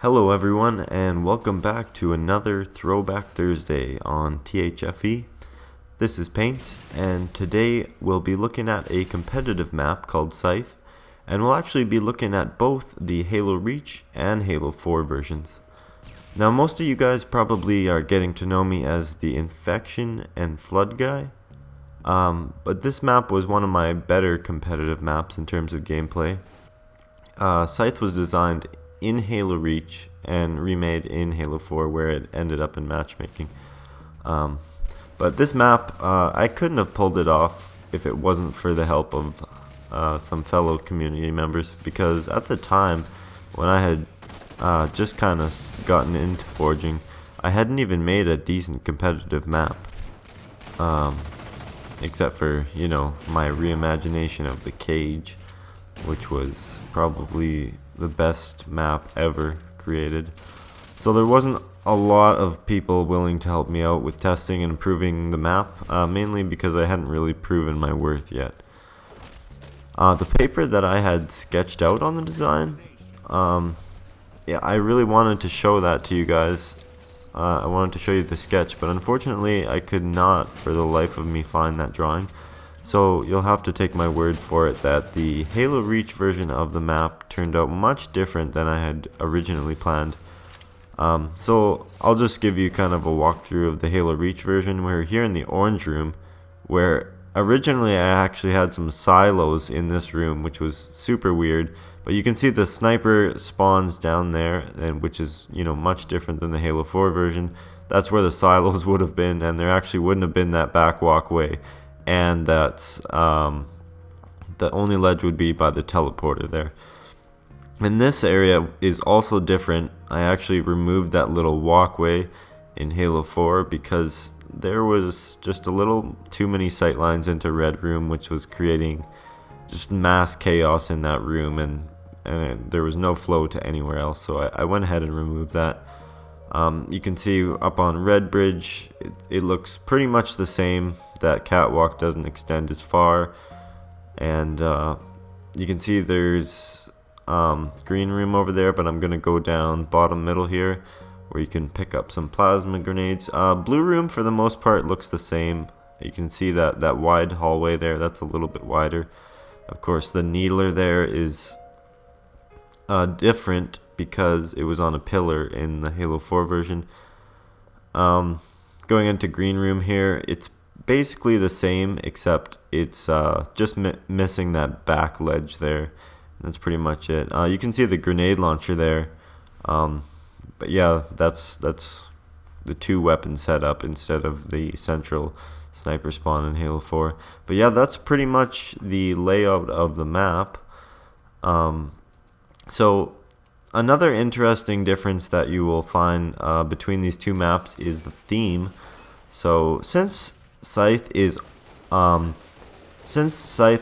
Hello everyone, and welcome back to another Throwback Thursday on THFE. This is Paints, and today we'll be looking at a competitive map called Scythe, and we'll actually be looking at both the Halo Reach and Halo 4 versions. Now most of you guys probably are getting to know me as the Infection and Flood guy, but this map was one of my better competitive maps in terms of gameplay. Scythe was designed in Halo Reach and remade in Halo 4 where it ended up in matchmaking. But this map, I couldn't have pulled it off if it wasn't for the help of some fellow community members, because at the time when I had just kind of gotten into forging, I hadn't even made a decent competitive map, except for, you know, my reimagination of the cage, which was probably the best map ever created. So there wasn't a lot of people willing to help me out with testing and improving the map, mainly because I hadn't really proven my worth yet. The paper that I had sketched out on the design, yeah, I really wanted to show that to you guys. I wanted to show you the sketch, but unfortunately I could not for the life of me find that drawing. So you'll have to take my word for it that the Halo Reach version of the map turned out much different than I had originally planned. So I'll just give you kind of a walkthrough of the Halo Reach version. We're here in the orange room, where originally I actually had some silos in this room, which was super weird. But you can see the sniper spawns down there, and which is, you know, much different than the Halo 4 version. That's where the silos would have been, and there actually wouldn't have been that back walkway. And that's the only ledge would be by the teleporter there. And this area is also different. I actually removed that little walkway in Halo 4 because there was just a little too many sightlines into Red Room, which was creating just mass chaos in that room, and there was no flow to anywhere else. So I went ahead and removed that. You can see up on Red Bridge, it looks pretty much the same. That catwalk doesn't extend as far, and you can see there's green room over there, but I'm gonna go down bottom middle here where you can pick up some plasma grenades. Blue room for the most part looks the same. You can see that wide hallway there, that's a little bit wider. Of course the needler there is different because it was on a pillar in the Halo 4 version. Going into green room here, it's basically the same, except it's just missing that back ledge there. That's pretty much it. You can see the grenade launcher there, but yeah, that's the two weapon setup instead of the central sniper spawn in Halo 4. But yeah, that's pretty much the layout of the map. So another interesting difference that you will find between these two maps is the theme. So since Scythe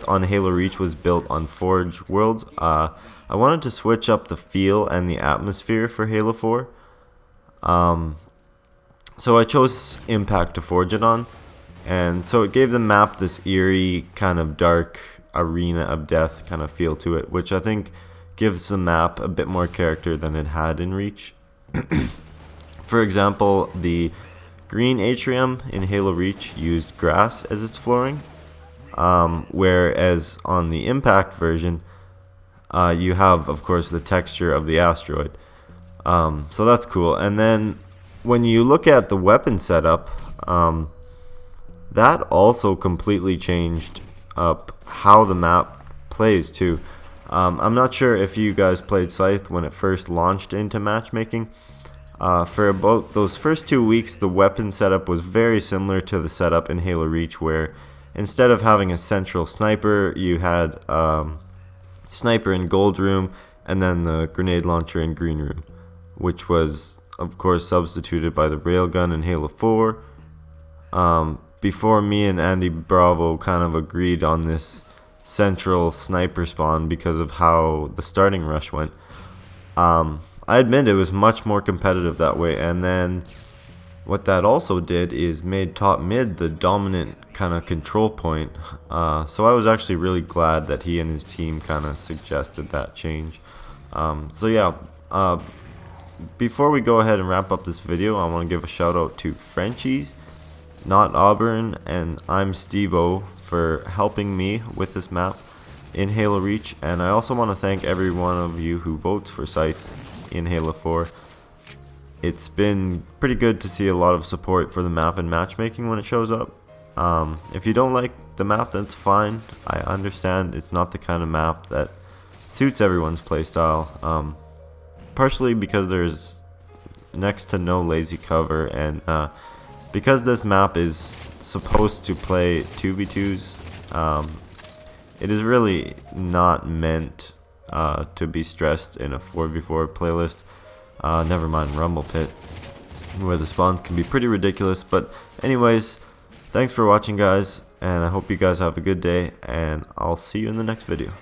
on Halo Reach was built on Forge worlds, I wanted to switch up the feel and the atmosphere for Halo 4. So I chose Impact to forge it on, and so it gave the map this eerie, kind of dark arena of death kind of feel to it, which I think gives the map a bit more character than it had in Reach. For example, the green atrium in Halo Reach used grass as its flooring, whereas on the Impact version, you have, of course, the texture of the asteroid. So that's cool. And then when you look at the weapon setup, that also completely changed up how the map plays too. I'm not sure if you guys played Scythe when it first launched into matchmaking. For about those first 2 weeks, the weapon setup was very similar to the setup in Halo Reach, where instead of having a central sniper, you had sniper in gold room and then the grenade launcher in green room, which was of course substituted by the railgun in Halo 4. Before me and Andy Bravo kind of agreed on this central sniper spawn because of how the starting rush went. I admit it was much more competitive that way, and then what that also did is made top mid the dominant kind of control point. So I was actually really glad that he and his team kind of suggested that change. So yeah, before we go ahead and wrap up this video, I want to give a shout out to Frenchies, Not Auburn, and I'm Steve-O for helping me with this map in Halo Reach. And I also want to thank every one of you who votes for Scythe in Halo 4. It's been pretty good to see a lot of support for the map and matchmaking when it shows up. If you don't like the map, that's fine. I understand it's not the kind of map that suits everyone's playstyle. Partially because there's next to no lazy cover, and because this map is supposed to play 2v2s, it is really not meant to be stressed in a 4v4 playlist. Never mind Rumble Pit, where the spawns can be pretty ridiculous. But anyways, thanks for watching, guys, and I hope you guys have a good day, and I'll see you in the next video.